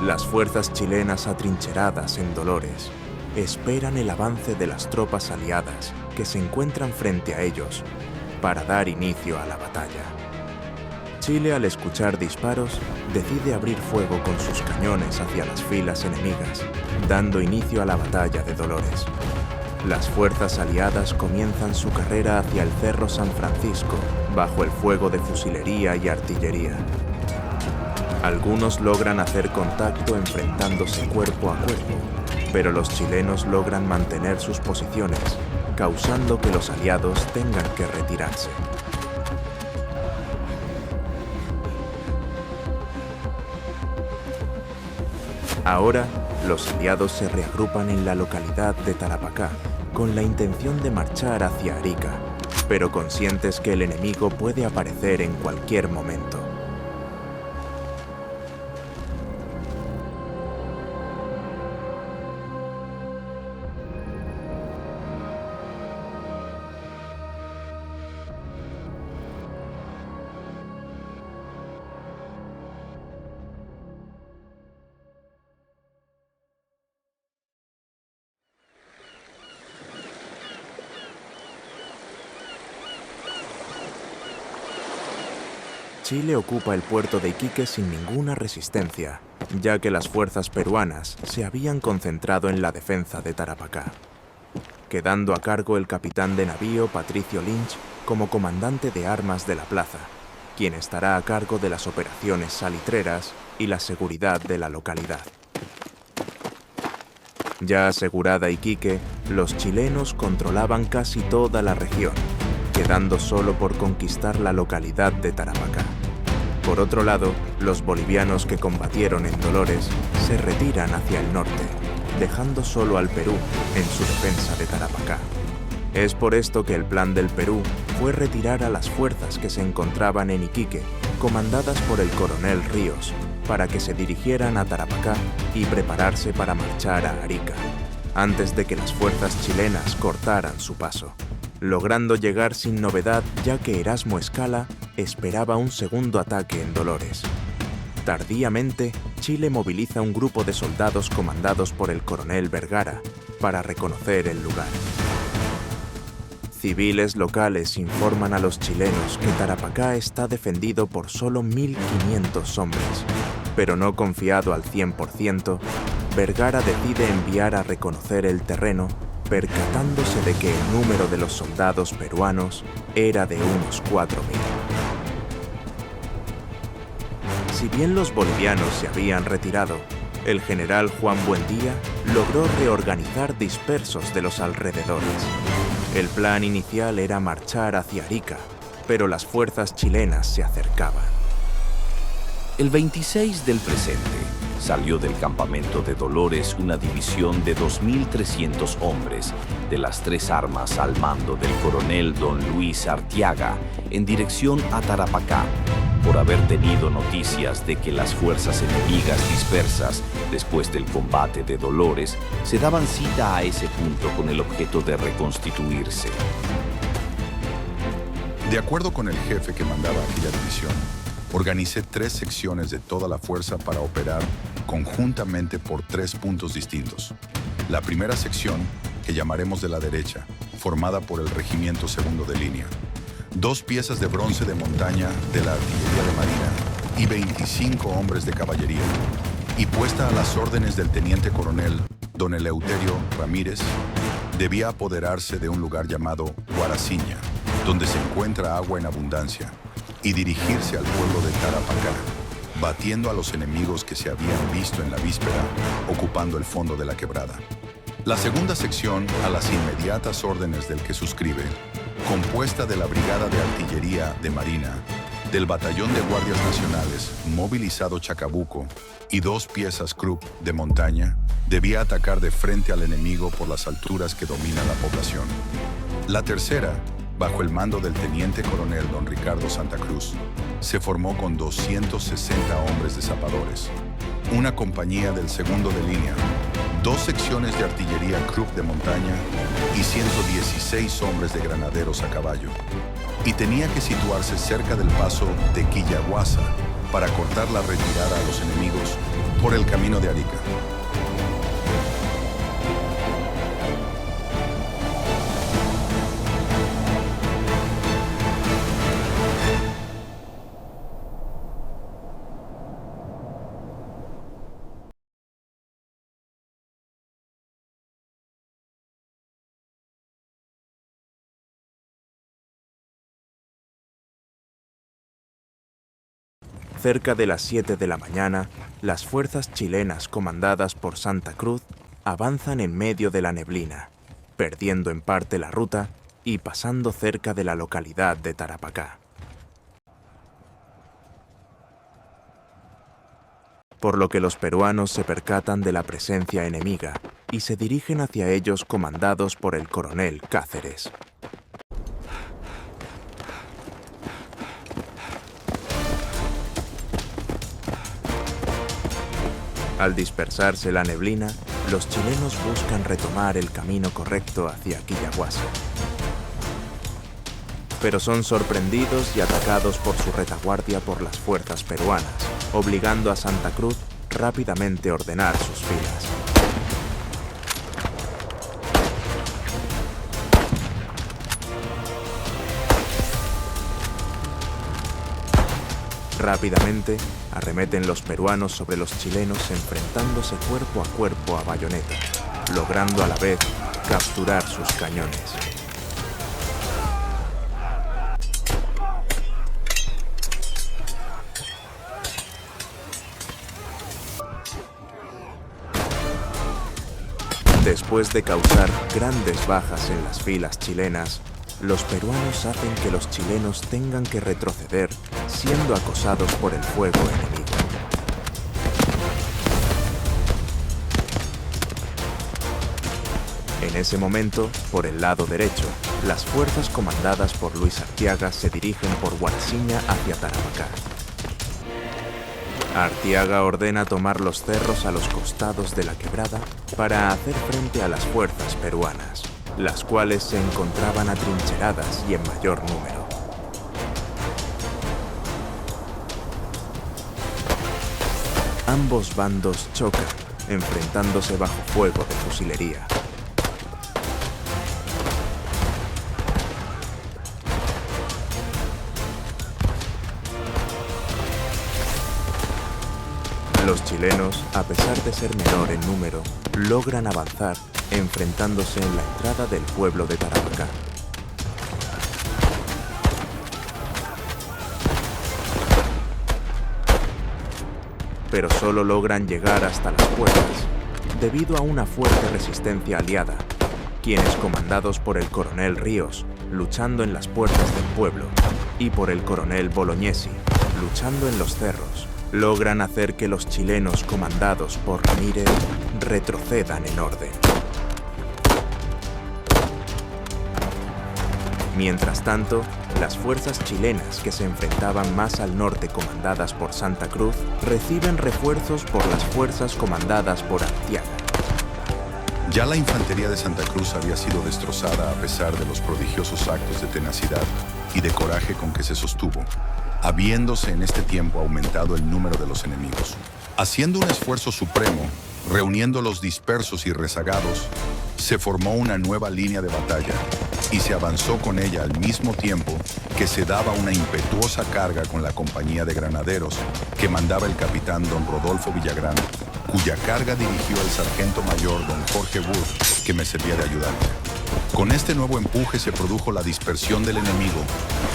Las fuerzas chilenas atrincheradas en Dolores esperan el avance de las tropas aliadas que se encuentran frente a ellos para dar inicio a la batalla. Chile, al escuchar disparos, decide abrir fuego con sus cañones hacia las filas enemigas, dando inicio a la batalla de Dolores. Las fuerzas aliadas comienzan su carrera hacia el Cerro San Francisco, bajo el fuego de fusilería y artillería. Algunos logran hacer contacto enfrentándose cuerpo a cuerpo, pero los chilenos logran mantener sus posiciones, causando que los aliados tengan que retirarse. Ahora, los aliados se reagrupan en la localidad de Tarapacá, con la intención de marchar hacia Arica, pero conscientes que el enemigo puede aparecer en cualquier momento. Chile ocupa el puerto de Iquique sin ninguna resistencia, ya que las fuerzas peruanas se habían concentrado en la defensa de Tarapacá, quedando a cargo el capitán de navío Patricio Lynch como comandante de armas de la plaza, quien estará a cargo de las operaciones salitreras y la seguridad de la localidad. Ya asegurada Iquique, los chilenos controlaban casi toda la región, quedando solo por conquistar la localidad de Tarapacá. Por otro lado, los bolivianos que combatieron en Dolores se retiran hacia el norte, dejando solo al Perú en su defensa de Tarapacá. Es por esto que el plan del Perú fue retirar a las fuerzas que se encontraban en Iquique, comandadas por el coronel Ríos, para que se dirigieran a Tarapacá y prepararse para marchar a Arica, antes de que las fuerzas chilenas cortaran su paso, logrando llegar sin novedad ya que Erasmo Escala esperaba un segundo ataque en Dolores. Tardíamente, Chile moviliza un grupo de soldados comandados por el coronel Vergara para reconocer el lugar. Civiles locales informan a los chilenos que Tarapacá está defendido por solo 1.500 hombres, pero no confiado al 100%, Vergara decide enviar a reconocer el terreno, percatándose de que el número de los soldados peruanos era de unos 4.000. Si bien los bolivianos se habían retirado, el general Juan Buendía logró reorganizar dispersos de los alrededores. El plan inicial era marchar hacia Arica, pero las fuerzas chilenas se acercaban. El 26 del presente, salió del campamento de Dolores una división de 2.300 hombres de las tres armas al mando del coronel don Luis Artiaga en dirección a Tarapacá, por haber tenido noticias de que las fuerzas enemigas dispersas después del combate de Dolores se daban cita a ese punto con el objeto de reconstituirse. De acuerdo con el jefe que mandaba aquella división, organicé 3 secciones de toda la fuerza para operar conjuntamente por 3 puntos distintos. La primera sección, que llamaremos de la derecha, formada por el Regimiento Segundo de Línea, 2 piezas de bronce de montaña de la artillería de marina y 25 hombres de caballería, y puesta a las órdenes del teniente coronel don Eleuterio Ramírez, debía apoderarse de un lugar llamado Guaraciña, donde se encuentra agua en abundancia, y dirigirse al pueblo de Tarapacá, batiendo a los enemigos que se habían visto en la víspera, ocupando el fondo de la quebrada. La segunda sección, a las inmediatas órdenes del que suscribe, compuesta de la Brigada de Artillería de Marina, del Batallón de Guardias Nacionales, movilizado Chacabuco, y 2 piezas Krupp de montaña, debía atacar de frente al enemigo por las alturas que dominan la población. La tercera, bajo el mando del teniente coronel don Ricardo Santa Cruz, se formó con 260 hombres de zapadores, una compañía del segundo de línea, 2 secciones de artillería Krupp de montaña y 116 hombres de granaderos a caballo, y tenía que situarse cerca del paso de Quillaguasa para cortar la retirada a los enemigos por el camino de Arica. Cerca de las 7 de la mañana, las fuerzas chilenas comandadas por Santa Cruz avanzan en medio de la neblina, perdiendo en parte la ruta y pasando cerca de la localidad de Tarapacá. Por lo que los peruanos se percatan de la presencia enemiga y se dirigen hacia ellos comandados por el coronel Cáceres. Al dispersarse la neblina, los chilenos buscan retomar el camino correcto hacia Quillaguasi. Pero son sorprendidos y atacados por su retaguardia por las fuerzas peruanas, obligando a Santa Cruz rápidamente a ordenar sus filas. Rápidamente, arremeten los peruanos sobre los chilenos enfrentándose cuerpo a cuerpo a bayoneta, logrando a la vez capturar sus cañones. Después de causar grandes bajas en las filas chilenas, los peruanos hacen que los chilenos tengan que retroceder, siendo acosados por el fuego enemigo. En ese momento, por el lado derecho, las fuerzas comandadas por Luis Artiaga se dirigen por Guarciña hacia Tarapacá. Artiaga ordena tomar los cerros a los costados de la quebrada para hacer frente a las fuerzas peruanas, las cuales se encontraban atrincheradas y en mayor número. Ambos bandos chocan, enfrentándose bajo fuego de fusilería. Los chilenos, a pesar de ser menor en número, logran avanzar, enfrentándose en la entrada del pueblo de Tarapacá. Pero solo logran llegar hasta las puertas, debido a una fuerte resistencia aliada, quienes, comandados por el coronel Ríos, luchando en las puertas del pueblo, y por el coronel Bolognesi, luchando en los cerros, logran hacer que los chilenos comandados por Ramírez retrocedan en orden. Mientras tanto, las fuerzas chilenas que se enfrentaban más al norte comandadas por Santa Cruz reciben refuerzos por las fuerzas comandadas por Artiaga. Ya la infantería de Santa Cruz había sido destrozada a pesar de los prodigiosos actos de tenacidad y de coraje con que se sostuvo, habiéndose en este tiempo aumentado el número de los enemigos. Haciendo un esfuerzo supremo, reuniendo los dispersos y rezagados, se formó una nueva línea de batalla y se avanzó con ella al mismo tiempo que se daba una impetuosa carga con la compañía de granaderos que mandaba el capitán don Rodolfo Villagrán, cuya carga dirigió el sargento mayor don Jorge Wood, que me servía de ayudante. Con este nuevo empuje se produjo la dispersión del enemigo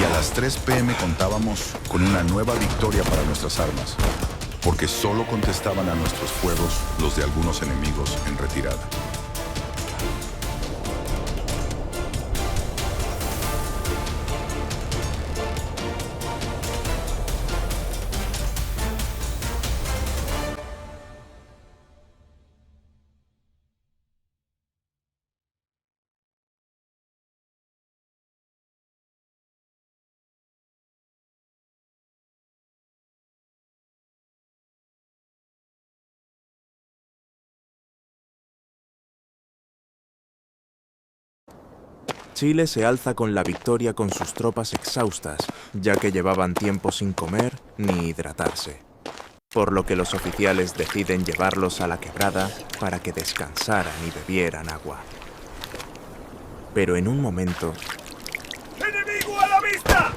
y a las 3 p.m. contábamos con una nueva victoria para nuestras armas, porque solo contestaban a nuestros fuegos los de algunos enemigos en retirada. Chile se alza con la victoria con sus tropas exhaustas, ya que llevaban tiempo sin comer ni hidratarse. por lo que los oficiales deciden llevarlos a la quebrada para que descansaran y bebieran agua. Pero en un momento, ¡Enemigo a la vista!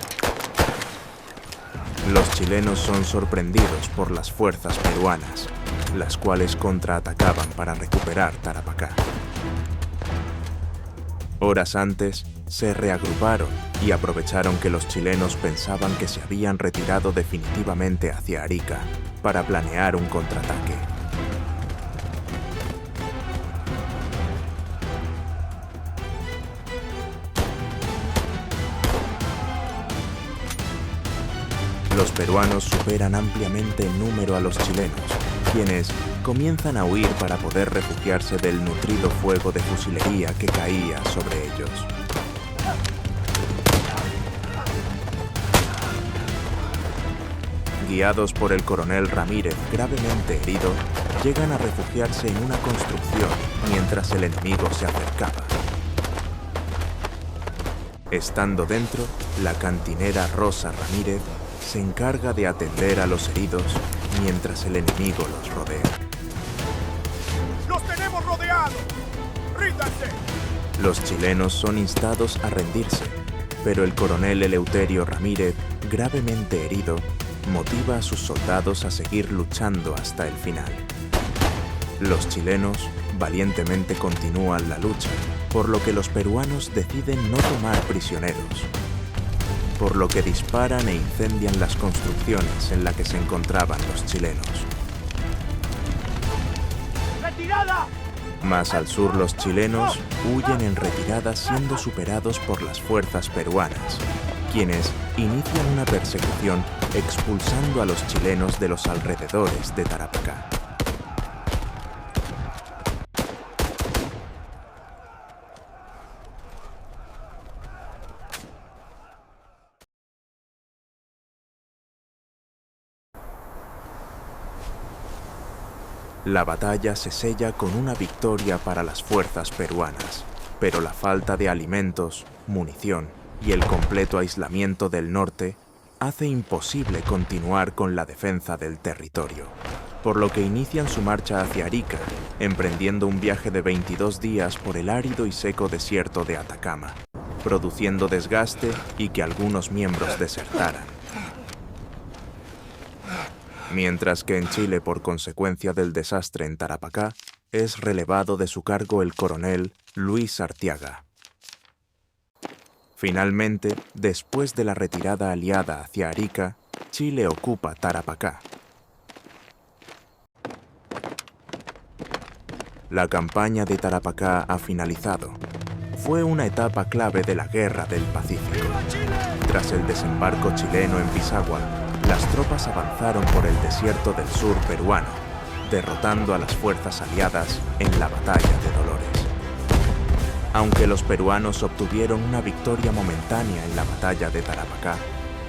los chilenos son sorprendidos por las fuerzas peruanas, las cuales contraatacaban para recuperar Tarapacá. Horas antes, se reagruparon y aprovecharon que los chilenos pensaban que se habían retirado definitivamente hacia Arica para planear un contraataque. Los peruanos superan ampliamente en número a los chilenos, quienes comienzan a huir para poder refugiarse del nutrido fuego de fusilería que caía sobre ellos. Guiados por el coronel Ramírez, gravemente herido, llegan a refugiarse en una construcción mientras el enemigo se acercaba. Estando dentro, la cantinera Rosa Ramírez se encarga de atender a los heridos mientras el enemigo los rodea. ¡Los tenemos rodeados! ¡Ríndanse! Los chilenos son instados a rendirse, pero el coronel Eleuterio Ramírez, gravemente herido, motiva a sus soldados a seguir luchando hasta el final. Los chilenos valientemente continúan la lucha, por lo que los peruanos deciden no tomar prisioneros, por lo que disparan e incendian las construcciones en las que se encontraban los chilenos. ¡Retirada! Más al sur los chilenos huyen en retirada siendo superados por las fuerzas peruanas, quienes inician una persecución expulsando a los chilenos de los alrededores de Tarapacá. La batalla se sella con una victoria para las fuerzas peruanas, pero la falta de alimentos, munición y el completo aislamiento del norte hace imposible continuar con la defensa del territorio, por lo que inician su marcha hacia Arica, emprendiendo un viaje de 22 días por el árido y seco desierto de Atacama, produciendo desgaste y que algunos miembros desertaran. Mientras que en Chile, por consecuencia del desastre en Tarapacá, es relevado de su cargo el coronel Luis Artiaga. Finalmente, después de la retirada aliada hacia Arica, Chile ocupa Tarapacá. La campaña de Tarapacá ha finalizado. Fue una etapa clave de la Guerra del Pacífico. Tras el desembarco chileno en Pisagua, las tropas avanzaron por el desierto del sur peruano, derrotando a las fuerzas aliadas en la Batalla de Dolores. Aunque los peruanos obtuvieron una victoria momentánea en la Batalla de Tarapacá,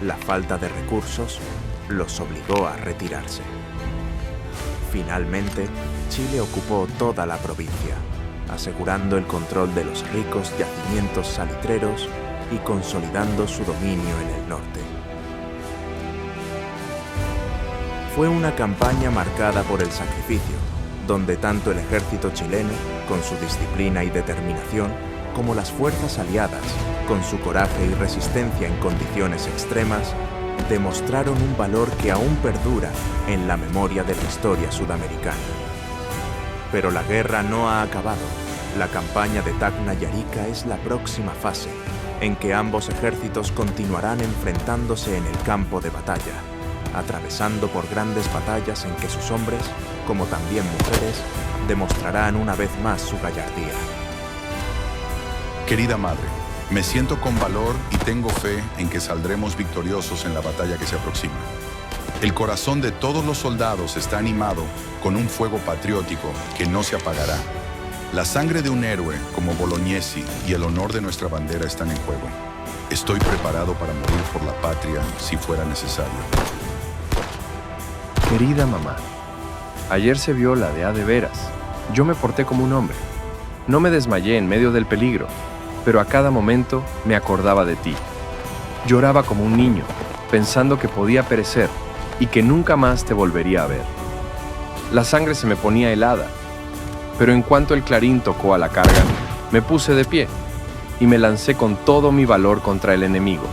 la falta de recursos los obligó a retirarse. Finalmente, Chile ocupó toda la provincia, asegurando el control de los ricos yacimientos salitreros y consolidando su dominio en el norte. Fue una campaña marcada por el sacrificio, donde tanto el ejército chileno, con su disciplina y determinación, como las fuerzas aliadas, con su coraje y resistencia en condiciones extremas, demostraron un valor que aún perdura en la memoria de la historia sudamericana. Pero la guerra no ha acabado. La campaña de Tacna y Arica es la próxima fase, en que ambos ejércitos continuarán enfrentándose en el campo de batalla, atravesando por grandes batallas en que sus hombres, como también mujeres, demostrarán una vez más su gallardía. Querida madre, me siento con valor y tengo fe en que saldremos victoriosos en la batalla que se aproxima. El corazón de todos los soldados está animado con un fuego patriótico que no se apagará. La sangre de un héroe como Bolognesi y el honor de nuestra bandera están en juego. Estoy preparado para morir por la patria si fuera necesario. Querida mamá, ayer se vio la de veras. Yo me porté como un hombre. No me desmayé en medio del peligro, pero a cada momento me acordaba de ti. Lloraba como un niño, pensando que podía perecer, y que nunca más te volvería a ver. La sangre se me ponía helada, pero en cuanto el clarín tocó a la carga, me puse de pie y me lancé con todo mi valor contra el enemigo.